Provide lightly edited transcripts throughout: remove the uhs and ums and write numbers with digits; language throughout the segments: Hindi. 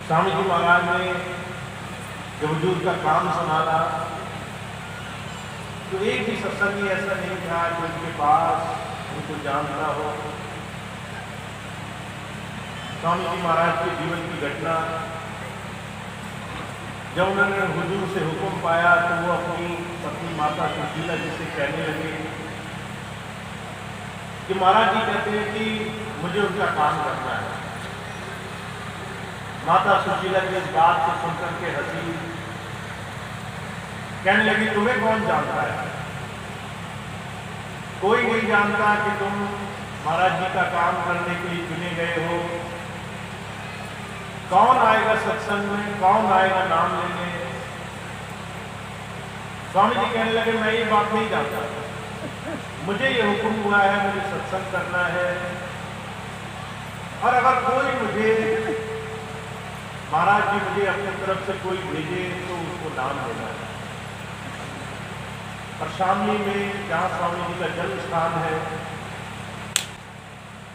स्वामी जी महाराज ने जब हुजूर का काम संभाला तो एक भी सत्संगी ऐसा नहीं था जो उनके पास उनको जानता हो। स्वामी जी महाराज के जीवन की घटना, जब उन्होंने हुजूर से हुक्म पाया तो वो अपनी पत्नी माता सुशीला जी से कहने लगे कि महाराज जी कहते हैं कि मुझे उनका काम करना है। माता सुशीला की इस बात को सुनकर के हंसी, कहने लगी तुम्हें कौन जानता है, कोई नहीं जानता कि तुम महाराज जी का काम करने के लिए चुने गए हो। कौन आएगा सत्संग में, कौन आएगा नाम लेने। स्वामी जी कहने लगे मैं ये बात नहीं जानता, मुझे ये हुक्म हुआ है, मुझे सत्संग करना है, और अगर कोई मुझे महाराज जी मुझे अपनी तरफ से कोई भेजे तो उसको नाम देना है। और शामली में जहाँ स्वामी जी का जन्म स्थान है,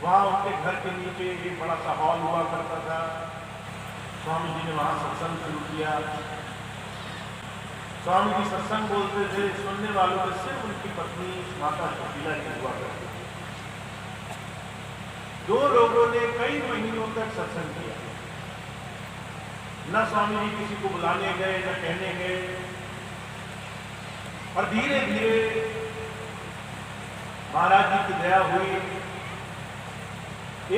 वहाँ उनके घर के नीचे एक बड़ा सा हॉल हुआ करता था। स्वामी जी ने वहाँ सत्संग शुरू किया। स्वामी जी सत्संग बोलते थे, सुनने वालों में सिर्फ उनकी पत्नी माता सुशीला जी हुआ करती थी। दो लोगों ने कई महीनों तक सत्संग किया, न स्वामी जी किसी को बुलाने गए न कहने गए, और धीरे धीरे महाराज जी की दया हुई।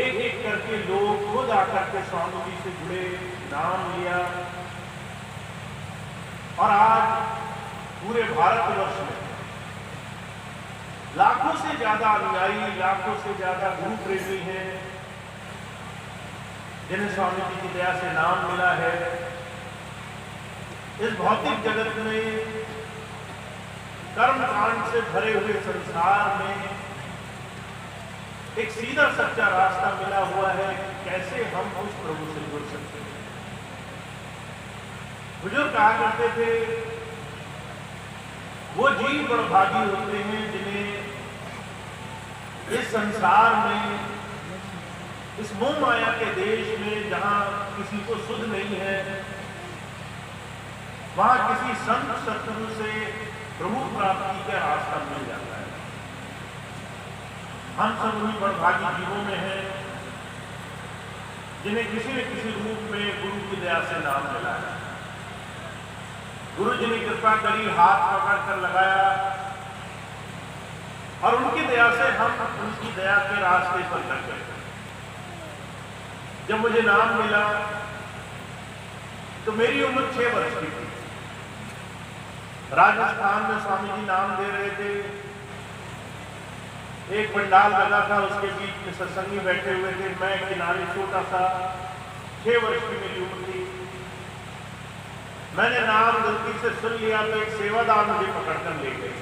एक एक करके लोग खुद आकर के स्वामी जी से जुड़े, नाम लिया, और आज पूरे भारतवर्ष में लाखों से ज्यादा अनुयायी, लाखों से ज्यादा गुरु प्रेमी हैं जिन्हें स्वामी जी की दया से नाम मिला है। इस भौतिक जगत में, कर्मकांड से भरे हुए संसार में एक सीधा सच्चा रास्ता मिला हुआ है कि कैसे हम उस प्रभु से जुड़ सकते हैं। बुजुर्ग कहा करते थे, वो जीव बड़भागी होते हैं जिन्हें इस संसार में, इस मोह माया के देश में जहां किसी को सुध नहीं है, वहां किसी संत सत्संग से प्रभु प्राप्ति का रास्ता मिल जाता है। हम सब उन्हीं बड़भागी जीवों में हैं जिन्हें किसी न किसी रूप में गुरु की दया से नाम मिला है। गुरु जी ने कृपा करी, हाथ पकड़ कर लगाया, और उनकी दया से हम उनकी दया के रास्ते पर लग गए। जब मुझे नाम मिला तो मेरी उम्र 6 वर्ष की थी। राजस्थान में स्वामी जी नाम दे रहे थे, एक पंडाल लगा था, उसके बीच में सत्संगी बैठे हुए थे, मैं किनारे छोटा सा, 6 वर्ष की मेरी उम्र थी। मैंने नाम गलती से सुन लिया तो एक सेवादार मुझे पकड़कर ले गए।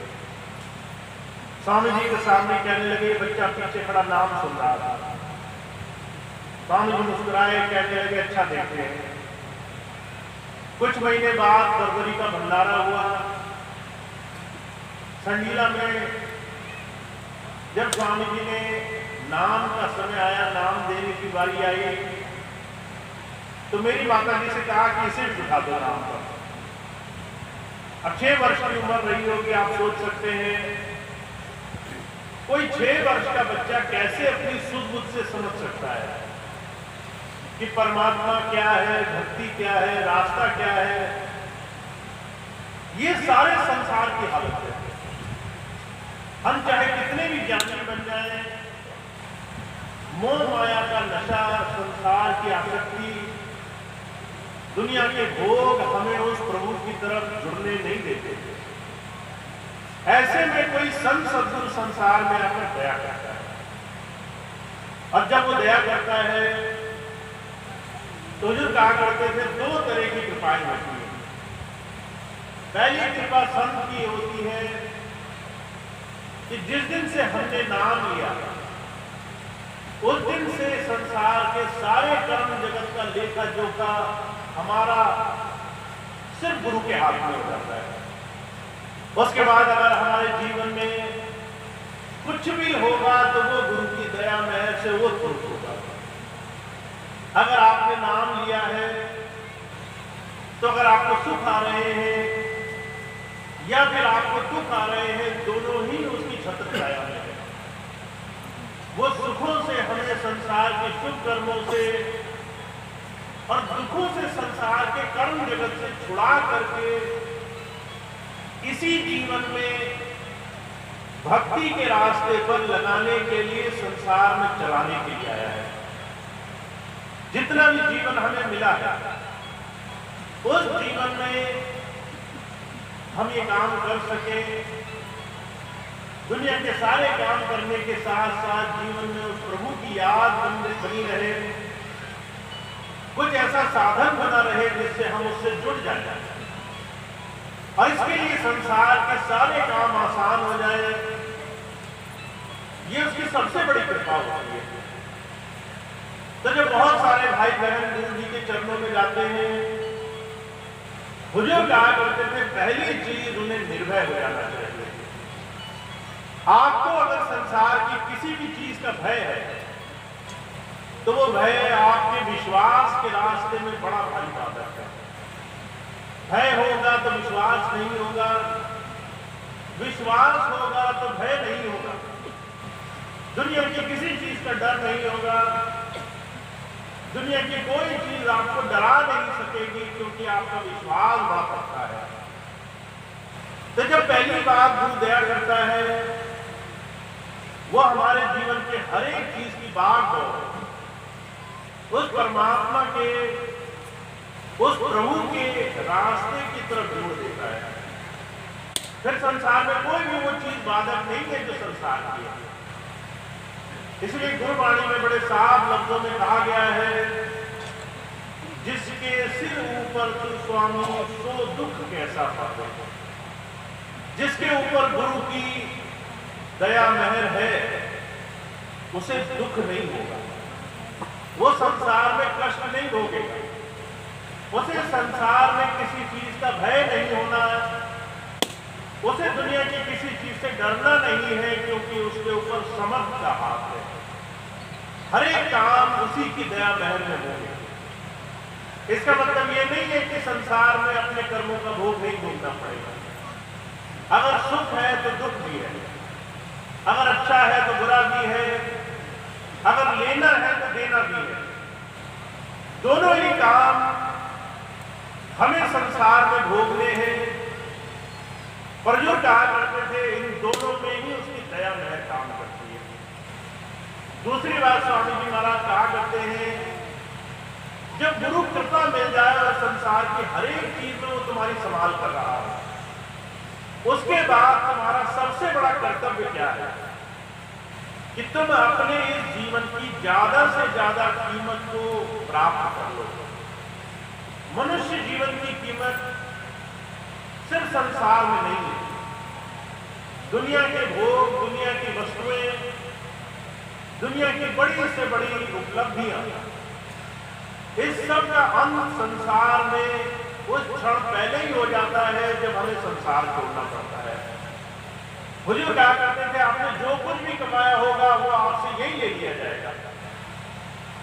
स्वामी जी के सामने कहने लगे, बच्चा पीछे खड़ा नाम सुन रहा था। स्वामी जी मुस्कुराए, कहने लगे अच्छा देखते हैं। कुछ महीने बाद फरवरी का भंडारा हुआ संडीला में। जब स्वामी जी ने नाम का समय आया, नाम देने की बारी आई, तो मेरी माता जी से कहा कि इसे बिठा दो नाम पर। अब 6 वर्ष की उम्र रही होगी, आप सोच सकते हैं कोई 6 वर्ष का बच्चा कैसे अपनी सुध बुद्ध से समझ सकता है कि परमात्मा क्या है, भक्ति क्या है, रास्ता क्या है। ये सारे संसार की हालत है। हम चाहे कितने भी ज्ञानी बन जाएं, मोह माया का नशा, संसार की आसक्ति, दुनिया के भोग हमें उस प्रभु की तरफ जुड़ने नहीं देते। ऐसे में कोई संत सद्गुरु संसार में आकर दया करता है, और जब वो दया करता है तो जो कहा करते थे 2 तरह की कृपाएं होती है। पहली कृपा संत की होती है कि जिस दिन से हमने नाम लिया उस दिन से संसार के सारे कर्म जगत का लेखा जोखा हमारा सिर्फ गुरु के हाथ में हो जाता है। उसके बाद अगर हमारे जीवन में कुछ भी होगा तो वो गुरु की दया महर से वो तुरंत होगा। अगर आपने नाम लिया है तो अगर आपको सुख आ रहे हैं या फिर आपको दुख आ रहे हैं, दोनों ही उसकी छत्र छाया में है। वो सुखों से हमें संसार के शुभ कर्मों से और दुखों से संसार के कर्म जगत से छुड़ा करके इसी जीवन में भक्ति के रास्ते पर लगाने के लिए, संसार में चलाने के लिए आया है। जितना भी जीवन हमें मिला है, उस जीवन में हम ये काम कर सके, दुनिया के सारे काम करने के साथ साथ जीवन में उस प्रभु की याद बनी रहे, कुछ ऐसा साधन बना रहे जिससे हम उससे जुड़ जाए और इसके लिए संसार के सारे काम आसान हो जाए। ये उसकी सबसे बड़ी कृपा होती है। तो जब बहुत सारे भाई बहन गुरु जी के चरणों में जाते हैं, हुजूर कहा करते थे पहली चीज उन्हें निर्भय हो जाना चाहिए। आपको अगर संसार की किसी भी चीज का भय है तो वो भय आपके विश्वास के रास्ते में बड़ा भारी बाधक है। भय होगा तो विश्वास नहीं होगा, विश्वास होगा तो भय नहीं होगा, दुनिया की किसी चीज का डर नहीं होगा, दुनिया की कोई चीज आपको डरा नहीं सकेगी क्योंकि आपका विश्वास वहां पड़ता है। तो जब पहली बात गुरु दया करता है, वो हमारे जीवन के हर एक चीज की बात हो उस परमात्मा के, उस प्रभु के रास्ते की तरफ जोड़ देता है। फिर संसार में कोई भी वो चीज बाधक नहीं है जो संसार की है। इसलिए गुरबाणी में बड़े साफ लफ्जों में कहा गया है, जिसके सिर ऊपर तू स्वामी सो दुख कैसा पावे। जिसके ऊपर गुरु की दया मेहर है उसे दुख नहीं होगा, वो संसार में कष्ट नहीं भोगेगा, उसे संसार में किसी चीज का भय नहीं होना, उसे दुनिया की किसी चीज से डरना नहीं है क्योंकि उसके ऊपर समर्थ का हाथ है। हर एक काम उसी की दया महर में होंगे। इसका मतलब ये नहीं है कि संसार में अपने कर्मों का भोग नहीं भोगना पड़ेगा। अगर सुख है तो दुख भी है, अगर अच्छा है तो बुरा भी है, अगर लेना है तो देना भी है। दोनों ही काम हमें संसार में भोगने हैं। पर जो कहा करते थे इन दोनों में ही उसकी दया महर काम करती है। दूसरी बात स्वामी जी महाराज कहा करते हैं, जब गुरु कृपा मिल जाए और संसार की हर एक चीज में वो तुम्हारी संभाल कर रहा है, उसके बाद तुम्हारा सबसे बड़ा कर्तव्य क्या है कि तुम अपने इस जीवन की ज्यादा से ज्यादा कीमत को प्राप्त कर लो। मनुष्य जीवन की कीमत सिर्फ संसार में नहीं है। दुनिया के भोग, दुनिया की वस्तुएं, दुनिया की बड़ी से बड़ी उपलब्धियां, इस सब का अंत संसार में उस क्षण पहले ही हो जाता है जब हमें संसार छोड़ना पड़ता है। हुजूर कहा करते थे आपने जो कुछ भी कमाया होगा वो आपसे यही ले लिया जाएगा,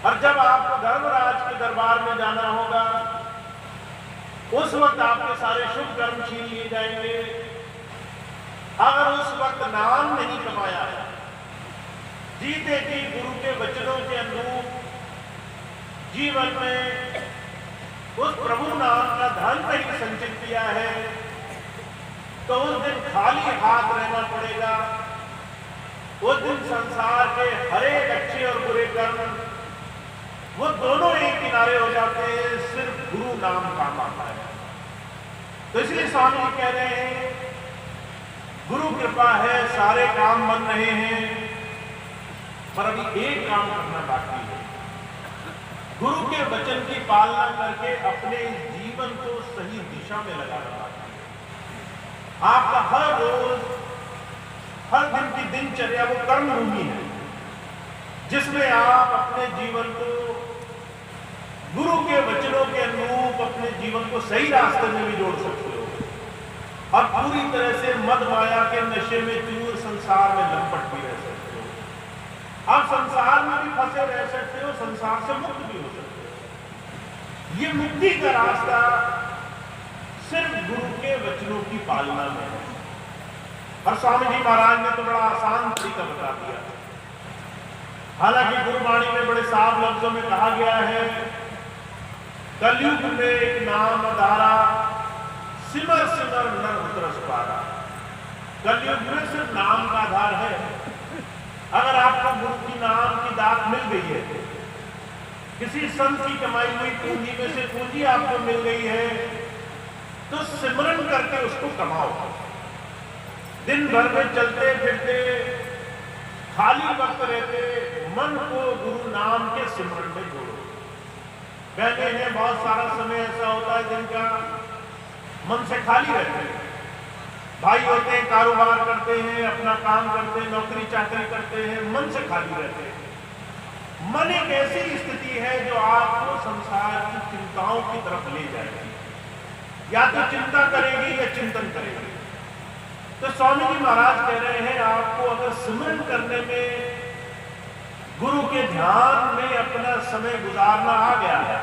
और जब आपको धर्मराज के दरबार में जाना होगा उस वक्त आपके सारे शुभ कर्म छीन लिए जाएंगे। अगर उस वक्त नाम नहीं कमाया है, जीते जी गुरु के वचनों के अनुरूप जीवन में उस प्रभु नाम का धन नहीं संचित किया है, तो उस दिन खाली हाथ रहना पड़ेगा। उस दिन संसार के हर एक अच्छे और बुरे कर्म वो दोनों एक किनारे हो जाते हैं, सिर्फ गुरु नाम काम आता है। तो इसलिए स्वामी जी कह रहे हैं गुरु कृपा है, सारे काम बन रहे हैं, पर अभी एक काम करना बाकी है। गुरु के वचन की पालना करके अपने इस जीवन को सही दिशा में लगाना बाकी है। आपका हर रोज, हर दिन की दिनचर्या वो कर्म भूमि है जिसमें आप अपने जीवन को गुरु के वचनों के अनुरूप अपने जीवन को सही रास्ते में भी जोड़ सकते हो और पूरी तरह से मद माया के नशे में चूर संसार में लंपट भी रह सकते हो। आप संसार में भी फंसे रह सकते हो, संसार से मुक्त भी हो सकते हो। ये मुक्ति का रास्ता सिर्फ गुरु के वचनों की पालना में है। और स्वामी जी महाराज ने तो बड़ा आसान तरीका बता दिया। हालांकि गुरुवाणी में बड़े साफ लफ्जों में कहा गया है, कलयुग में एक नाम आधारा, सिमर सिमर नर उतरस पारा। कलयुग में सिर्फ नाम का आधार है। अगर आपको गुरु की नाम की दात मिल गई है, किसी संत की कमाई हुई पूंजी में से पूंजी आपको मिल गई है, तो सिमरन करके उसको कमाओ। दिन भर में चलते फिरते खाली वक्त रहते मन को गुरु नाम के सिमरन में जोड़ो। कहते हैं बहुत सारा समय ऐसा होता है जिनका मन से खाली रहते हैं। भाई होते हैं, कारोबार करते हैं, अपना काम करते हैं, नौकरी चाकरी करते हैं, मन से खाली रहते हैं। मन एक ऐसी स्थिति है जो आपको संसार की चिंताओं की तरफ ले जाएगी, या तो चिंता करेगी या चिंतन करेगी। तो स्वामी जी महाराज कह रहे हैं, आपको अगर सिमरन करने में, गुरु के ध्यान में अपना समय गुजारना आ गया है,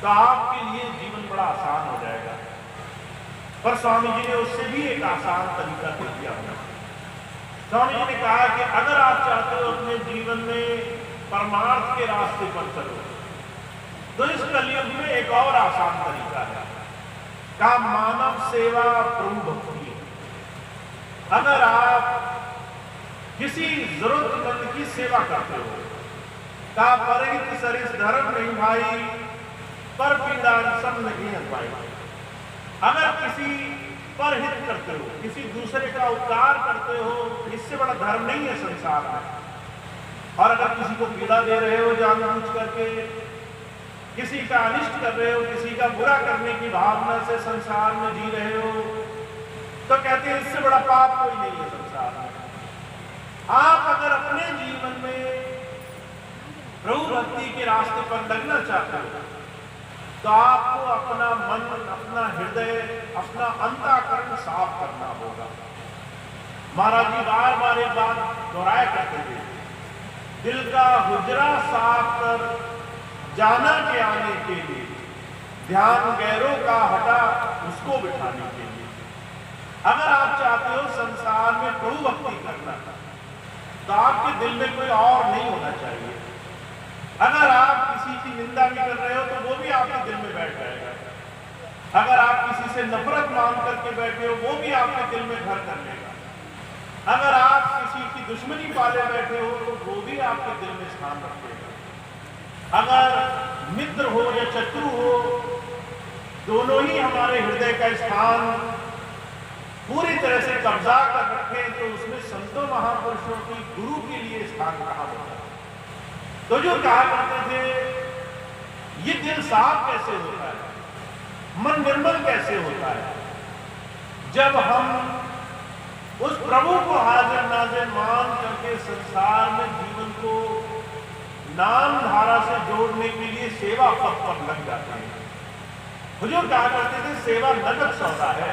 तो आपके लिए जीवन बड़ा आसान हो जाएगा। पर स्वामी जी ने उससे भी एक आसान तरीका दे दिया। स्वामी जी ने कहा कि अगर आप चाहते हो अपने जीवन में परमार्थ के रास्ते पर चलो, तो इस कलयुग में एक और आसान तरीका है, का मानव सेवा प्रभु भक्ति। अगर आप किसी जरूरतमंद की सेवा करते हो, का परिहित सरिस धर्म नहीं भाई, पर पीड़ान नहीं पाई। अगर किसी पर हित करते हो, किसी दूसरे का उपकार करते हो, इससे बड़ा धर्म नहीं है संसार में। और अगर किसी को पीड़ा दे रहे हो जानबूझ करके, किसी का अनिष्ट कर रहे हो, किसी का बुरा करने की भावना से संसार में जी रहे हो, तो कहते हैं इससे बड़ा पाप कोई नहीं है संसार में। आप अगर अपने जीवन में प्रभु भक्ति के रास्ते पर लगना चाहते हो, तो आपको अपना मन, अपना हृदय, अपना अंतःकरण साफ करना होगा। महाराज जी बार बार एक बात दोहराया करते थे, दिल का हुजरा साफ कर जाना के आने के लिए, ध्यान गैरों का हटा उसको बिठाने के लिए। अगर आप चाहते हो संसार में प्रभु भक्ति करना, तो आपके दिल में कोई और नहीं होना चाहिए। अगर आप किसी की निंदा भी कर रहे हो, तो वो भी आपके दिल में बैठ जाएगा। अगर आप किसी से नफरत मान करके बैठे हो, वो भी आपके दिल में घर कर लेगा। अगर आप किसी की दुश्मनी पाले बैठे हो, तो वो भी आपके दिल में स्थान रखेगा। अगर मित्र हो या शत्रु हो, दोनों ही हमारे हृदय का स्थान पूरी तरह से कब्जा कर रखे, तो उसमें संतों महापुरुषों की गुरु के लिए स्थान कहाँ होता है। तो जो कहा करते थे, ये दिल साफ कैसे होता है, मन निर्मल कैसे होता है, जब हम उस प्रभु को हाजिर नाजिर मान करके संसार में जीवन को नाम धारा से जोड़ने के लिए सेवा पथ पर लग जाते हैं। हुजूर कहा करते थे, सेवा नगद सौदा है।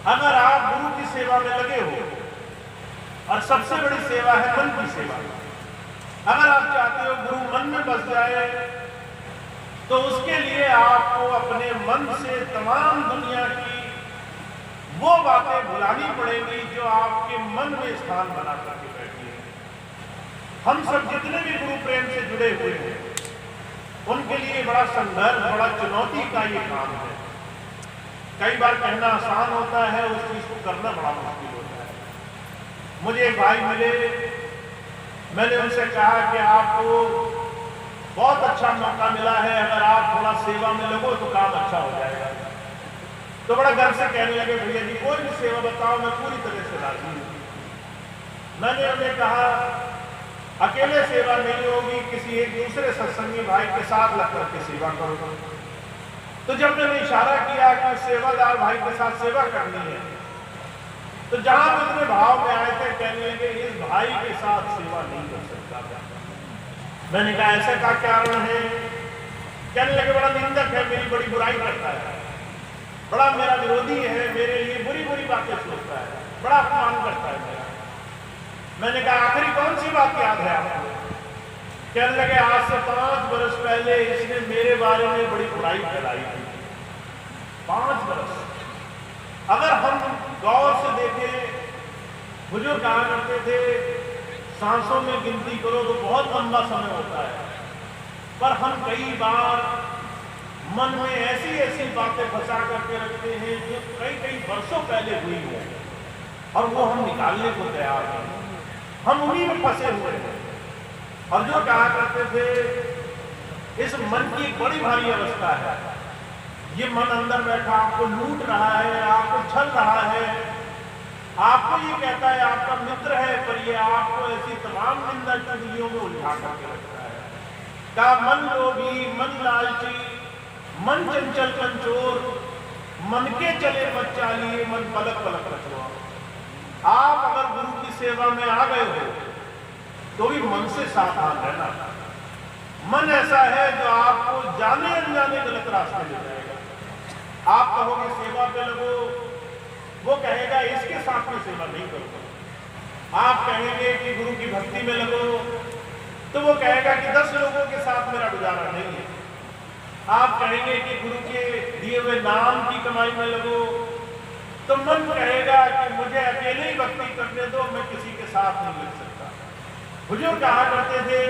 अगर आप गुरु की सेवा में लगे हो, और सबसे बड़ी सेवा है मन की सेवा, अगर आप चाहते हो गुरु मन में बस जाए, तो उसके लिए आपको अपने मन से तमाम दुनिया की वो बातें भुलानी पड़ेंगी जो आपके मन में स्थान बना करके बैठी है। हम सब जितने भी गुरु प्रेम से जुड़े हुए हैं, उनके लिए बड़ा संघर्ष, बड़ा चुनौती का ये काम है। कई बार कहना आसान होता है, उस चीज को करना बड़ा मुश्किल होता है। मुझे एक भाई मिले, मैंने उनसे कहा कि आपको बहुत अच्छा मौका मिला है, अगर आप थोड़ा सेवा में लगो तो काम अच्छा हो जाएगा। तो बड़ा गर्व से कहने लगे, भैया जी कोई भी सेवा बताओ, मैं पूरी तरह से राजी हूँ। मैंने उन्हें कहा, अकेले सेवा नहीं होगी, किसी एक दूसरे सत्संगी भाई के साथ लग करके सेवा करो। तो जब मैंने इशारा किया कि सेवादार भाई के साथ सेवा करनी है, तो जहां इतने भाव में आए थे, कहने लगे इस भाई के साथ सेवा नहीं कर सकता। मैंने कहा ऐसा का कारण है? कहने लगे बड़ा निंदक है, मेरी बड़ी बुराई करता है, बड़ा मेरा विरोधी है, मेरे लिए बुरी बुरी बातें सोचता है, बड़ा अपमान करता है मेरा। मैंने कहा आखिरी कौन सी बात याद है आपको? कहने लगे आज से 5 वर्ष पहले इसने मेरे बारे में बड़ी बुराई फैलाई थी। 5 बरस। अगर हम गौर से देखें, बुजुर्ग कहा करते थे सांसों में गिनती करो तो बहुत लंबा समय होता है, पर हम कई बार मन में ऐसी ऐसी बातें फंसा करके रखते हैं जो कई वर्षों पहले हुई हो और वो हम निकालने को तैयार हैं, हम उन्हीं में फंसे हुए हैं। और जो कहा करते थे इस मन की बड़ी भारी अवस्था है, ये मन अंदर बैठा आपको लूट रहा है, आपको छल रहा है, आपको ये कहता है आपका मित्र है, पर ये आपको ऐसी तमाम निंदा चुगलियों में उलझा करके रखता है। का मन लोभी, मन लालची, मन चंचल कंचोर, मन के चले बच्चा लिए, मन पलक पलक रखवा। आप अगर गुरु की सेवा में आ गए हो तो भी मन से सावधान रहना। मन ऐसा है जो आपको जाने अनजाने गलत रास्ते ले जाएगा। आप कहोगे सेवा पे लगो, वो कहेगा इसके साथ में सेवा नहीं करो। आप कहेंगे कि गुरु की भक्ति में लगो, तो वो कहेगा कि 10 लोगों के साथ मेरा गुजारा नहीं है। आप कहेंगे कि गुरु के दिए हुए नाम की कमाई में लगो, तो मन कहेगा कि मुझे अकेले ही भक्ति करने दो, मैं किसी के साथ नहीं लग सकता। हुजूर कहा करते थे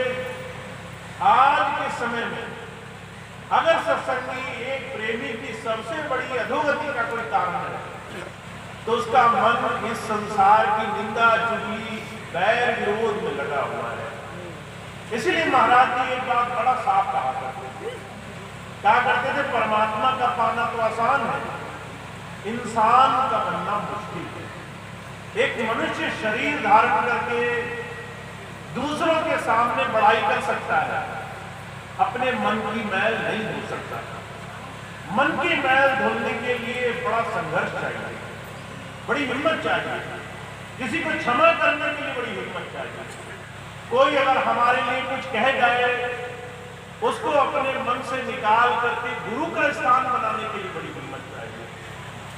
आज के समय में अगर सत्संगी एक प्रेमी की सबसे बड़ी अधोगति का कोई कारण है तो उसका मन इस संसार की निंदा चुगली बैर विरोध में लगा हुआ है। इसीलिए महाराज जी एक बात बड़ा साफ कहा करते थे परमात्मा का पाना तो आसान है, इंसान का बनना मुश्किल है। एक मनुष्य शरीर धारण करके दूसरों के सामने बड़ाई कर सकता है, अपने मन की मैल नहीं धो सकता। मन की मैल धोने के लिए बड़ा संघर्ष चाहिए, बड़ी हिम्मत चाहिए, किसी को क्षमा करने के लिए बड़ी हिम्मत चाहिए। कोई अगर हमारे लिए कुछ कह जाए उसको अपने मन से निकाल करके गुरु का स्थान बनाने के लिए बड़ी हिम्मत चाहिए।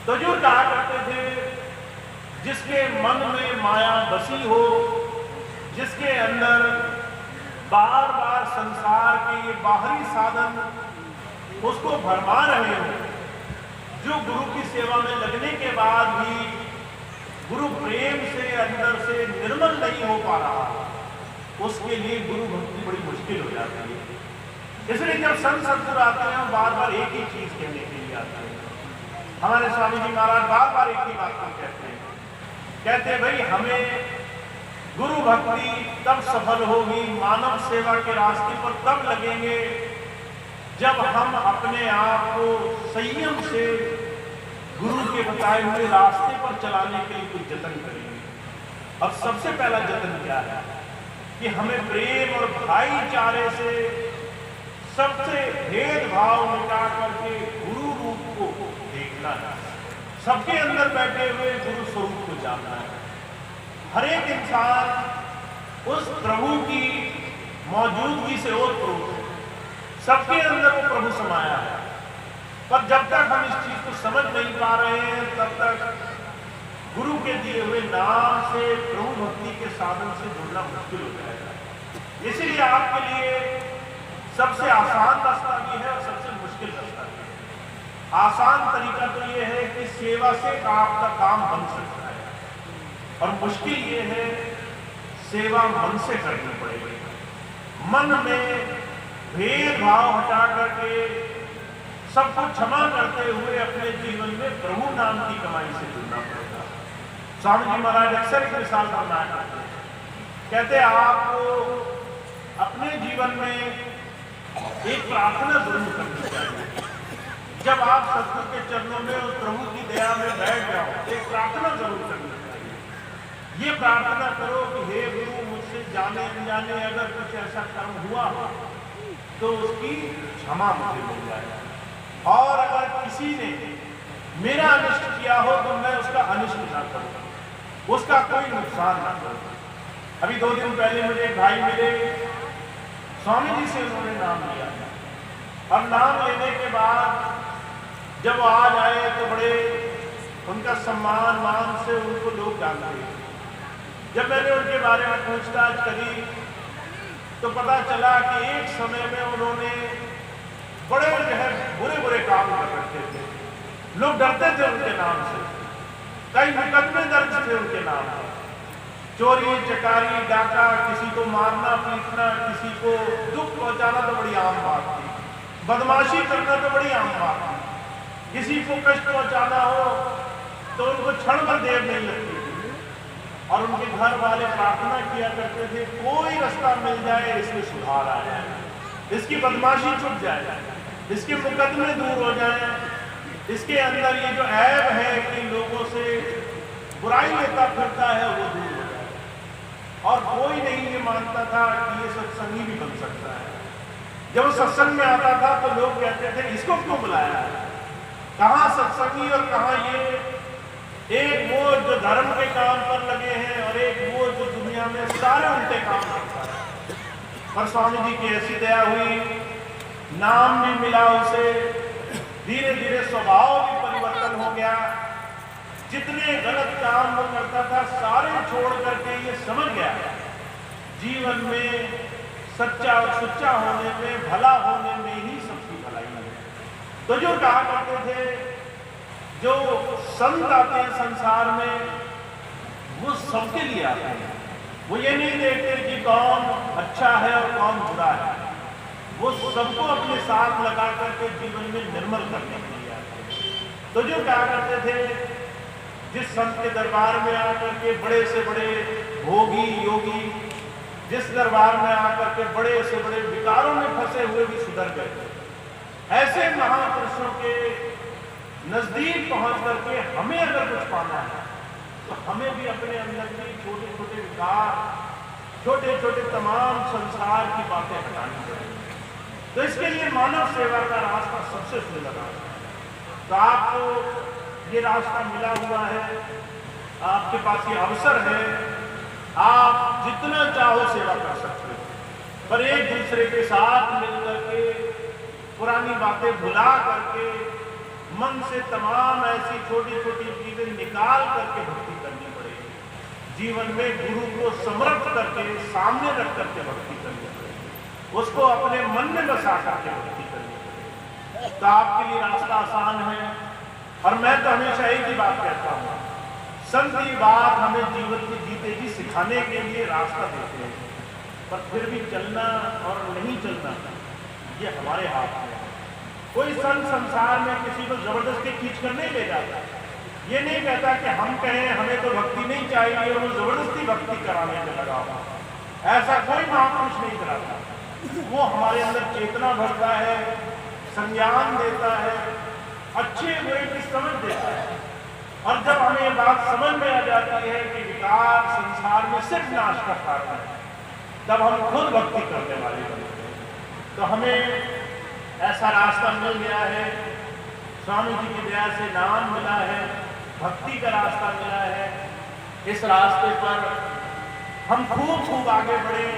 तो जो कहा करते थे जिसके मन में माया बसी हो, जिसके अंदर बार बार संसार के ये बाहरी साधन उसको भरमा रहे हो, जो गुरु की सेवा में लगने के बाद भी गुरु प्रेम से अंदर से निर्मल नहीं हो पा रहा, उसके लिए गुरु भक्ति बड़ी मुश्किल हो जाती है। इसलिए जब संत सत्संग आते हैं बार बार एक ही चीज कहने के लिए आते हैं। हमारे स्वामी जी महाराज बार बार एक ही बात को कहते हैं भाई हमें गुरु भक्ति तब सफल होगी, मानव सेवा के रास्ते पर तब लगेंगे जब हम अपने आप को संयम से गुरु के बताए हुए रास्ते पर चलाने के लिए कुछ जतन करेंगे। अब सबसे पहला जतन क्या है कि हमें प्रेम और भाईचारे से सबसे भेदभाव मिटा करके गुरु रूप को देखना है, सबके अंदर बैठे हुए गुरु स्वरूप को जानना है। हर एक इंसान उस प्रभु की मौजूदगी से ओतप्रोत है, सबके अंदर वो प्रभु समाया है। पर जब तक हम इस चीज को समझ नहीं पा रहे हैं तब तक गुरु के दिए हुए नाम से प्रभु भक्ति के साधन से जुड़ना मुश्किल हो जाएगा। इसीलिए आपके लिए सबसे आसान रास्ता भी है और सबसे मुश्किल रास्ता भी है। आसान तरीका तो ये है कि सेवा से आपका काम बन सकता है, और मुश्किल ये है सेवा मन से करनी पड़ेगी। मन में भेदभाव हटा करके सबको क्षमा करते हुए अपने जीवन में प्रभु नाम की कमाई से जुड़ना पड़ेगा। स्वामी जी महाराज अक्सर एक मिसाल फरमाया करते हैं, कहते आपको अपने जीवन में एक प्रार्थना जरूर करनी चाहिए। जब आप सतगुरु के चरणों में उस प्रभु की दया में बैठ जाओ, एक प्रार्थना जरूर करनी चाहिए। ये प्रार्थना करो कि हे गुरु, मुझसे जाने अनजाने अगर कुछ ऐसा कर्म हुआ तो उसकी क्षमा मुझे मिल जाए, और अगर किसी ने मेरा अनिष्ट किया हो तो मैं उसका अनिष्ट ना करूं, उसका कोई नुकसान ना करूं। अभी 2 दिन पहले मुझे एक भाई मिले, स्वामी जी से उन्होंने नाम लिया, और नाम लेने के बाद जब आज आए तो बड़े उनका सम्मान मान से उनको लोग जानते हैं। जब मैंने उनके बारे में पूछताछ करी तो पता चला कि एक समय में उन्होंने बड़े जो है बुरे बुरे काम कर रखे थे, डरते थे उनके नाम से, कई मुकदमे दर्ज थे उनके नाम पर। चोरी चकारी डाका, किसी को मारना पीटना, किसी को दुख पहुंचाना तो बड़ी आम बात थी, बदमाशी करना तो बड़ी आम बात थी, किसी को कष्ट पहुंचाना हो तो उनको क्षण भर देर नहीं लगती थी। और उनके घर वाले प्रार्थना किया करते थे, कोई रास्ता मिल जाए इसमें सुधार आ जाए, इसकी बदमाशी छूट जाए, इसके मुकदमे दूर हो जाए, इसके अंदर ये जो ऐब है कि लोगों से बुराई लेता फिरता है वो दूर हो जाए। और कोई नहीं ये मानता था कि ये सत्संगी भी बन सकता है। जब वो सत्संग में आता था तो लोग कहते थे इसको क्यों बुलाया, कहाँ सत्संगी और कहाँ ये, एक वो जो धर्म के काम पर लगे हैं और एक वो जो दुनिया में सारे उल्टे काम करता है। पर स्वामी जी की ऐसी दया हुई, नाम भी मिला उसे, धीरे धीरे स्वभाव भी परिवर्तन हो गया। जितने गलत काम वो करता था सारे छोड़ करके ये समझ गया जीवन में सच्चा और सुच्चा होने में, भला होने में ही सबकी भलाई है। तो जो कहा करते थे जो संत आते हैं संसार में वो सबके लिए आते हैं, वो ये नहीं देखते कि कौन अच्छा है और कौन बुरा है, वो सबको अपने साथ लगा करके जीवन में निर्मल करने के लिए आते हैं। तो जो कहा करते थे जिस संत के दरबार में आकर के बड़े से बड़े भोगी योगी, जिस दरबार में आकर के बड़े से बड़े विकारों में फंसे हुए भी सुधर गए, ऐसे महापुरुषों के नजदीक पहुंच करके हमें अगर कुछ पाना है तो हमें भी अपने अंदर की छोटे छोटे विकार, छोटे छोटे तमाम संसार की बातें हटानी चाहिए। तो इसके लिए मानव सेवा का रास्ता सबसे सुलभ है। तो आपको ये रास्ता मिला हुआ है, आपके पास ये अवसर है, आप जितना चाहो सेवा कर सकते हो, पर एक दूसरे के साथ मिलकर के पुरानी बातें भुला करके मन से तमाम ऐसी छोटी छोटी चीजें निकाल करके भक्ति करनी पड़ेगी। जीवन में गुरु को समर्थ करके सामने रख करके भक्ति करनी पड़ेगी, उसको अपने मन में बसा करके भक्ति करनी पड़ेगी। तो आपके लिए रास्ता आसान है। और मैं तो हमेशा एक ही बात कहता हूँ, संत की बात हमें जीवन की जीते जी सिखाने के लिए रास्ता देते हैं, पर फिर भी चलना और नहीं चलना ये हमारे हाथ में है। कोई संत संसार में किसी को जबरदस्ती खींच कर नहीं ले जाता, ये नहीं कहता कि हम कहें हमें तो भक्ति नहीं चाहिए और वो जबरदस्ती भक्ति कराने में लगा हुआ, ऐसा कोई महापुरुष नहीं कराता। वो हमारे अंदर चेतना भरता है, संज्ञान देता है, अच्छे बुरे की समझ देता है। और जब हमें ये बात समझ में आ जाती है कि विकार संसार में सिर्फ नाश का कारण है, तब हम खुद भक्ति करने वाले बनते हैं। तो हमें ऐसा रास्ता मिल गया है, स्वामी जी की दया से नाम मिला है, भक्ति का रास्ता मिला है। इस रास्ते पर हम खूब खूब आगे बढ़े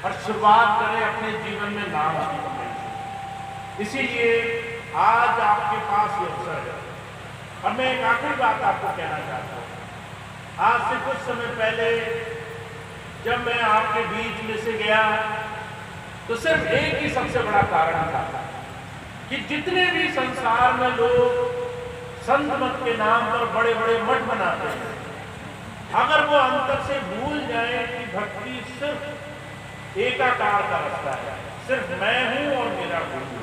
और शुरुआत करें अपने जीवन में नाम की कमाई से। इसीलिए आज आपके पास ये अवसर है। और मैं एक आखिरी बात आपको कहना चाहता हूँ। आज से कुछ समय पहले जब मैं आपके बीच में से गया तो सिर्फ एक ही सबसे बड़ा कारण था कि जितने भी संसार में लोग संत मत के नाम पर बड़े बड़े मठ बनाते हैं, अगर वो अंतर से भूल जाए कि भक्ति सिर्फ एकाकार का रास्ता है, सिर्फ मैं हूं और मेरा गुरु,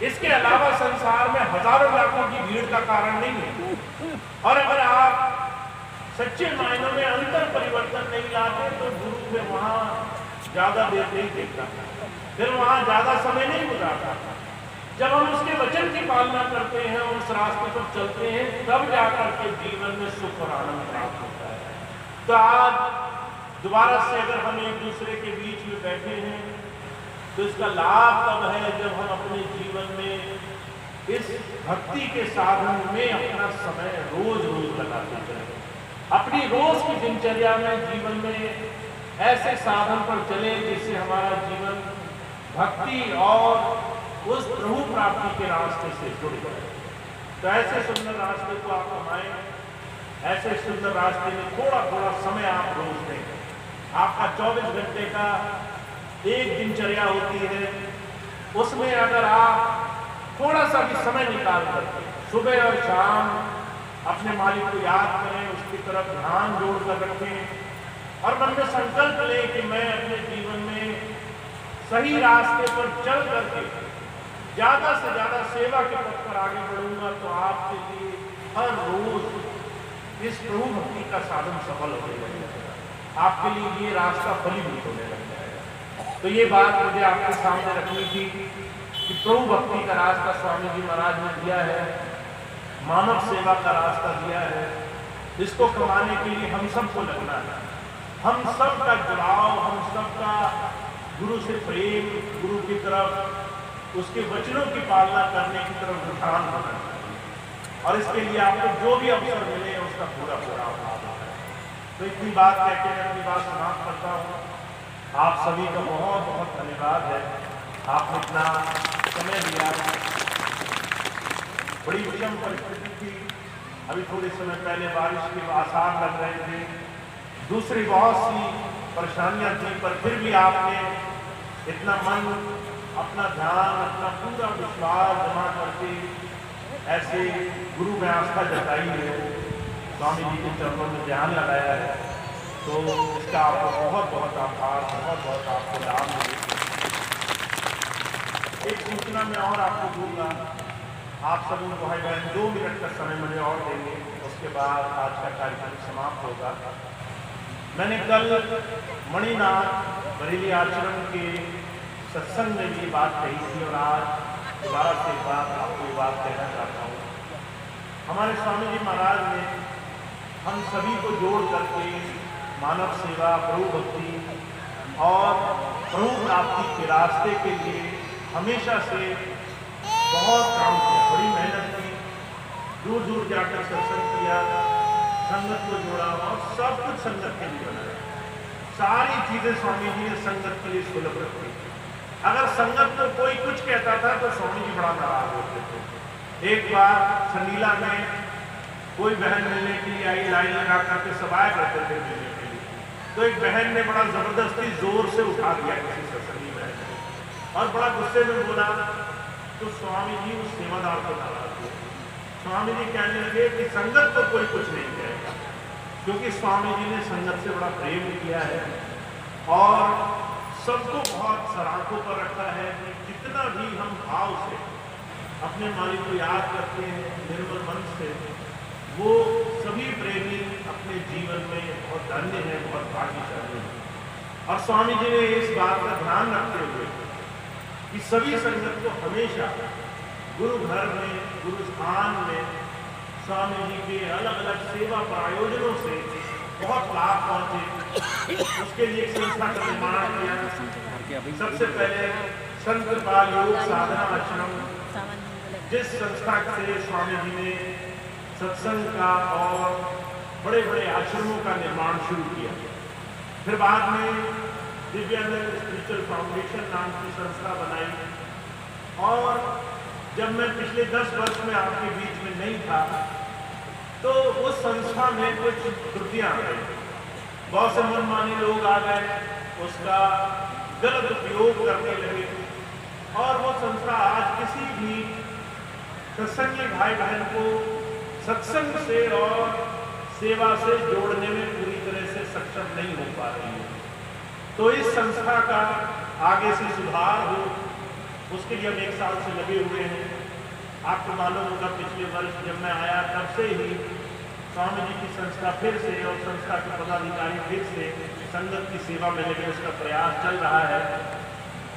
इसके अलावा संसार में हजारों लाखों की भीड़ का कारण नहीं है। और अगर आप सच्चे मायनों में अंतर परिवर्तन नहीं लाते तो गुरु फिर वहां ज्यादा देर नहीं देखता, फिर वहां ज्यादा समय नहीं गुजारता। जब हम उसके वचन की पालना करते हैं, उस रास्ते पर चलते हैं, तब जाकर के जीवन में सुख और आनंद प्राप्त होता है। तो आज दोबारा से अगर हम एक दूसरे के बीच में बैठे हैं तो इसका लाभ तब है जब हम अपने जीवन में इस भक्ति के साधन में अपना समय रोज रोज लगाते चले, अपनी रोज की दिनचर्या में जीवन में ऐसे साधन पर चले जिससे हमारा जीवन भक्ति और उस प्रभु प्राप्ति के रास्ते से जुड़ जाए। तो ऐसे सुंदर रास्ते को आप कमाएं, ऐसे सुंदर रास्ते में थोड़ा थोड़ा समय आप रोज दें। आपका 24 घंटे का एक दिनचर्या होती है, उसमें अगर आप थोड़ा सा भी समय निकाल करके सुबह और शाम अपने मालिक को याद करें, उसकी तरफ ध्यान जोड़ कर रखें और मन में संकल्प लें कि मैं अपने जीवन में सही रास्ते पर चल करके ज्यादा से ज्यादा सेवा के पथ पर आगे बढ़ूंगा, तो आपके लिए हर रोज इस प्रभु भक्ति का साधन सफल होने लगेगा, आपके लिए ये रास्ता फलीभूत होने लग जाएगा। तो ये बात मुझे आपके सामने रखनी थी कि प्रभु भक्ति का रास्ता स्वामी जी महाराज ने दिया है, मानव सेवा का रास्ता दिया है। इसको कमाने के लिए हम सबको लगना है, हम सब का जुड़ाव, हम सब का गुरु से प्रेम, गुरु की तरफ उसके वचनों की पालना करने की तरफ रुझान होना चाहिए और इसके लिए आपको जो भी अवसर मिले उसका पूरा पूरा लाभ है। तो इतनी बात कहकर मैं अपनी बात समाप्त करता हूँ। आप सभी का बहुत बहुत धन्यवाद है, आपने इतना समय दिया। बड़ी विषम परिस्थिति थी, अभी थोड़े समय पहले बारिश के आसार लग रहे थे, दूसरी बहुत सी परेशानियां थी, पर फिर भी आपने इतना मन, अपना ध्यान, अपना पूरा विश्वास जमा करके ऐसे गुरु में आस्था जताई है, स्वामी जी के चरणों में ध्यान लगाया है, तो इसका आपको बहुत बहुत आभार, बहुत बहुत आपको लाभ मिले। एक सूचना मैं और आपको दूंगा, आप सभी भाई बहन 2 मिनट का समय मुझे और देंगे, उसके बाद आज का कार्यक्रम समाप्त होगा। मैंने कल मणिनाथ बरेली आश्रम के सत्संग में भी बात कही थी और आज दोबारा से एक बात आपको ये बात कहना चाहता हूँ। हमारे स्वामी जी महाराज ने हम सभी को जोड़ करके मानव सेवा, प्रभु भक्ति और प्रभु प्राप्ति के रास्ते के लिए हमेशा से बहुत काम किया, बड़ी मेहनत की, दूर दूर जाकर सत्संग किया, संगत को जोड़ा और सब कुछ संगत के लिए बनाया। सारी चीजें स्वामी जी ने संगत के लिए सुलभ रखी। अगर संगत को कोई कुछ कहता था तो स्वामी जी बड़ा नाराज होते थे। एक बार संडीला में कोई बहन मिलने के लिए आई, लाइन लगा करके सब आया करते थे मिलने के लिए, तो एक बहन ने बड़ा जबरदस्ती जोर से उठा दिया किसी सत्संगी बहन को और बड़ा गुस्से में बोला, तो स्वामी जी उस सेवादार को नाराज हुए। स्वामी जी कहने लगे कि संगत को कोई कुछ नहीं कहेगा, क्योंकि स्वामी जी ने संगत से बड़ा प्रेम किया है और सबको बहुत सराहों पर रखा है कि जितना भी हम भाव से अपने मालिक को याद करते हैं निर्मल मन से, वो सभी प्रेमी अपने जीवन में बहुत धन्य है, बहुत भाग्यशाली है। और स्वामी जी ने इस बात का ध्यान रखते हुए कि सभी संगत को हमेशा गुरु घर में, गुरु स्थान में स्वामी जी के अलग अलग सेवा प्रायोजनों से बहुत लाभ पहुंचे, उसके लिए एक संस्था का निर्माण किया। सबसे पहले संत कृपाल योग साधना आश्रम, जिस संस्था से स्वामी जी ने सत्संग का और बड़े बड़े आश्रमों का निर्माण शुरू किया। फिर बाद में दिव्यानंद स्पिरिचुअल फाउंडेशन नाम की संस्था बनाई और जब मैं पिछले 10 वर्ष में आपके बीच में नहीं था तो उस संस्था में कुछ त्रुटियां आ गई, बहुत से मनमानी लोग आ गए, उसका गलत उपयोग करने लगे और वो संस्था आज किसी भी सत्संगी भाई बहन को सत्संग से और सेवा से जोड़ने में पूरी तरह से सक्षम नहीं हो पा रही है। तो इस संस्था का आगे से सुधार हो, उसके लिए हम 1 साल से लगे हुए हैं। आपको मालूम होगा पिछले वर्ष जब मैं आया तब से ही स्वामी जी की संस्था फिर से और संस्था के पदाधिकारी फिर से संगत की सेवा में लगे, उसका प्रयास चल रहा है,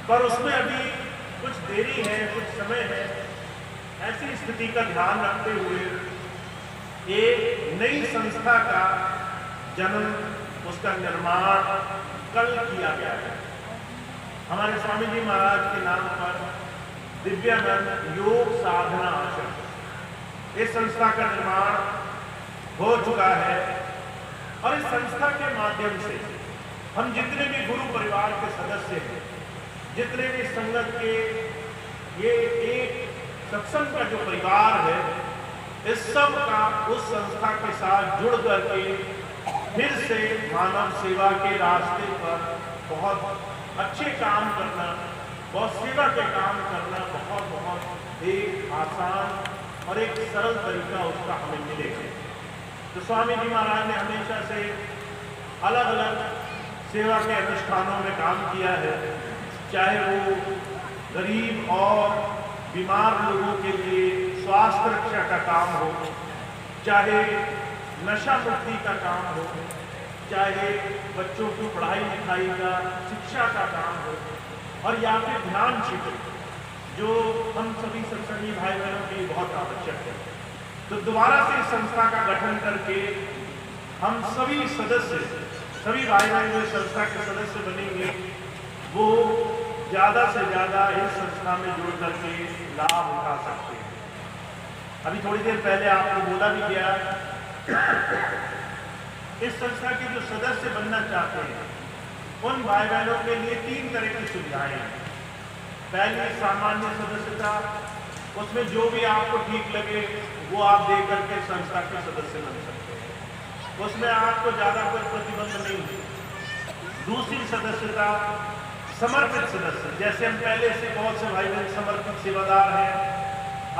पर उसमें अभी कुछ देरी है, कुछ समय है। ऐसी स्थिति का ध्यान रखते हुए एक नई संस्था का जन्म, उसका निर्माण कल किया गया है। हमारे स्वामी जी महाराज के नाम पर दिव्यानंद योग साधना आश्रम, इस संस्था का निर्माण हो चुका है और इस संस्था के माध्यम से हम जितने भी गुरु परिवार के सदस्य हैं, जितने भी संगत के ये एक सत्संग का जो परिवार है, इस सब का उस संस्था के साथ जुड़ करके फिर से मानव सेवा के रास्ते पर बहुत अच्छे काम करना, बहुत सेवा के काम करना बहुत एक आसान और एक सरल तरीका उसका हमें मिलेगा। तो स्वामी जी महाराज ने हमेशा से अलग अलग सेवा के अनुष्ठानों में काम किया है, चाहे वो गरीब और बीमार लोगों के लिए स्वास्थ्य रक्षा का काम हो, चाहे नशा मुक्ति का काम हो, चाहे बच्चों की पढ़ाई लिखाई का शिक्षा का काम हो, और या फिर ध्यान शिविर जो हम सभी सत्संगी भाई बहनों के लिए बहुत आवश्यक है। तो दोबारा से इस संस्था का गठन करके हम सभी सदस्य, सभी भाई बहन जो संस्था के सदस्य बनेंगे वो ज़्यादा से ज़्यादा इस संस्था में जुड़ करके लाभ उठा सकते हैं। अभी थोड़ी देर पहले आपको बोला भी गया, इस संस्था के जो सदस्य बनना चाहते हैं उन भाई बहनों के लिए 3 तरह की सुविधाएं हैं। पहली सामान्य सदस्यता, उसमें जो भी आपको ठीक लगे वो आप दे करके संस्था के सदस्य बन सकते हैं, उसमें आपको ज़्यादा कोई प्रतिबंध नहीं है। दूसरी सदस्यता समर्पित सदस्य, जैसे हम पहले से बहुत से भाई बहन समर्पित सेवादार हैं,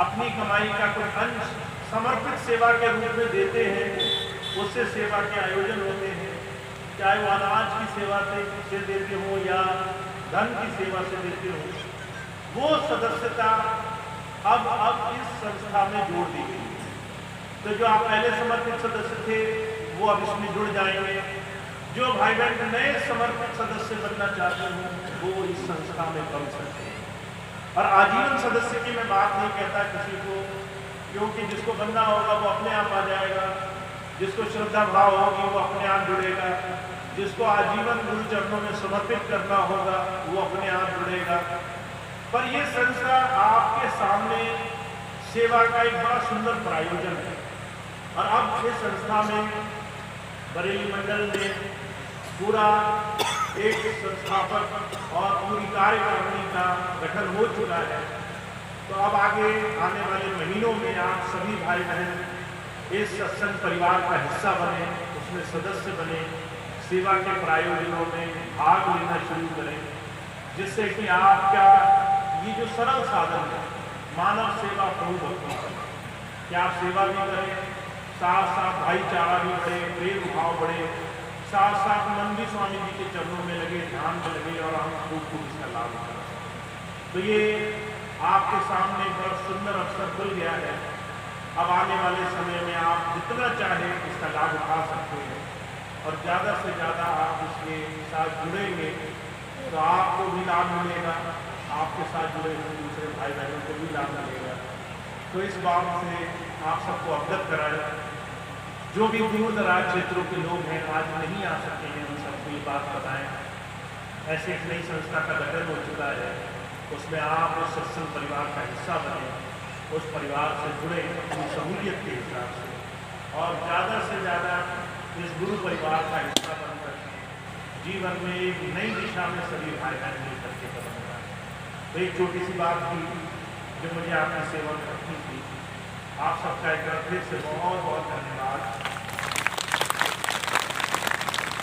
अपनी कमाई का कोई अंश समर्पित सेवा के रूप में देते हैं, उससे सेवा के आयोजन होते हैं, चाहे वो अनाज की सेवा से देते हो या धन की सेवा से देते हो। वो सदस्यता अब इस संस्था में जोड़ दी गई। तो जो आप पहले समर्पित सदस्य थे वो अब इसमें जुड़ जाएंगे। जो भाई बहन नए समर्पित सदस्य बनना चाहते हो वो इस संस्था में बन सकते हैं। और आजीवन सदस्य की मैं बात नहीं कहता किसी को, क्योंकि जिसको बनना होगा वो अपने आप आ जाएगा, जिसको श्रद्धा भाव होगी वो अपने आप जुड़ेगा, जिसको आजीवन गुरु चरणों में समर्पित करना होगा वो अपने आप जुड़ेगा। पर ये संस्था आपके सामने सेवा का एक बड़ा सुंदर प्रायोजन है। और अब इस संस्था में बरेली मंडल में पूरा एक संस्थापक और पूरी कार्यकारिणी का गठन हो चुका है। तो अब आगे आने वाले महीनों में आप सभी भाई बहन इस सत्संग परिवार का हिस्सा बने, उसमें सदस्य बने, सेवा के प्रायोजनों में भाग लेना शुरू करें, जिससे कि आपका ये जो सरल साधन है मानव सेवा प्रभु भक्ति कि आप सेवा भी करें, साथ साथ भाईचारा भी बढ़े, प्रेम भाव बढ़े, साथ साथ मन भी स्वामी जी के चरणों में लगे, ध्यान में लगे और हम खूब इसका लाभ उठा सकें। तो ये आपके सामने बड़ा सुंदर अवसर खुल गया है। अब आने वाले समय में आप जितना चाहें इसका लाभ उठा सकते हैं और ज़्यादा से ज़्यादा आप इसके साथ जुड़ेंगे तो आपको भी लाभ मिलेगा, आपके साथ जुड़े हुए दूसरे भाई बहनों को भी लाभ मिलेगा। तो इस बात से आप सबको अवगत कराएं। जो भी दूर दराज क्षेत्रों के लोग हैं आज नहीं आ सके हैं, उन सबको ये बात बताएं। ऐसे एक नई संस्था का गठन हो चुका है, उसमें आप उस सत्संग परिवार का हिस्सा बने, उस परिवार से जुड़े अपनी सहूलियत के हिसाब से, और ज़्यादा से ज़्यादा इस गुरु परिवार का हिस्सा बनकर जीवन में एक नई दिशा में सभी भाई बहन मिल करके कदम बढ़ाएं। तो एक छोटी सी बात थी जो मुझे आपकी सेवा करनी थी। आप सबका एक बार फिर से बहुत बहुत धन्यवाद।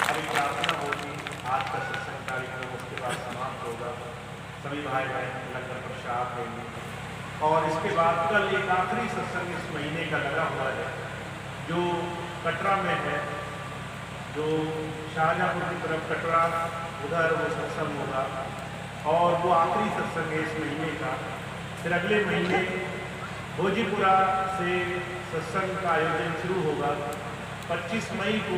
अभी प्रार्थना होगी, आज का सत्संग कार्यक्रम उसके बाद समाप्त होगा, सभी भाई बहन लंगर प्रसाद देंगे और इसके बाद कल एक आखिरी सत्संग इस महीने का लगा हुआ है जो कटरा में है, जो शाहजहाँपुर की तरफ कटरा उधर वो सत्संग होगा और वो आखिरी सत्संग है इस महीने का। फिर अगले महीने भोजीपुरा से सत्संग का आयोजन शुरू होगा। 25 मई को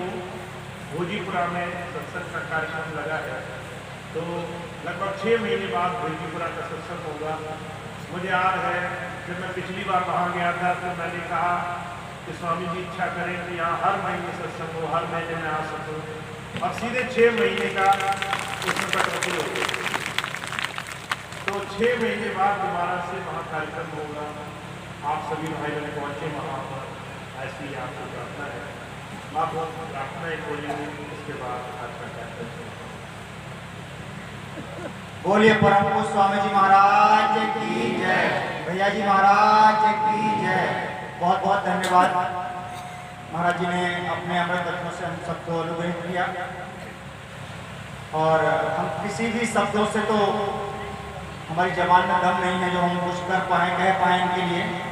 भोजीपुरा में सत्संग का कार्यक्रम लगा है, तो लगभग 6 महीने बाद भोजीपुरा का सत्संग होगा। मुझे याद है जब मैं पिछली बार वहाँ गया था तो मैंने कहा कि स्वामी जी इच्छा करें कि यहाँ हर महीने सत्संग हो, हर महीने में आ सकूँ, और सीधे 6 महीने का उसमें कटौती होगी। तो 6 महीने बाद दोबारा से वहाँ कार्यक्रम होगा। आप सभी भाई बहन पहुँचे वहाँ पर, ऐसी ही आपको प्रार्थना है। आप प्रार्थना बोलेंगे, उसके बाद आज का कार्यक्रम। बोलिए परम पूज्य स्वामी जी महाराज की जय, भैया जी महाराज की जय। बहुत बहुत धन्यवाद। महाराज जी ने अपने अमृत रत्नों से हम सबको अनुग्रहित किया और हम किसी भी शब्दों से तो हमारी जबान में दम नहीं है जो हम कुछ कर पाए कह पाए इनके लिए।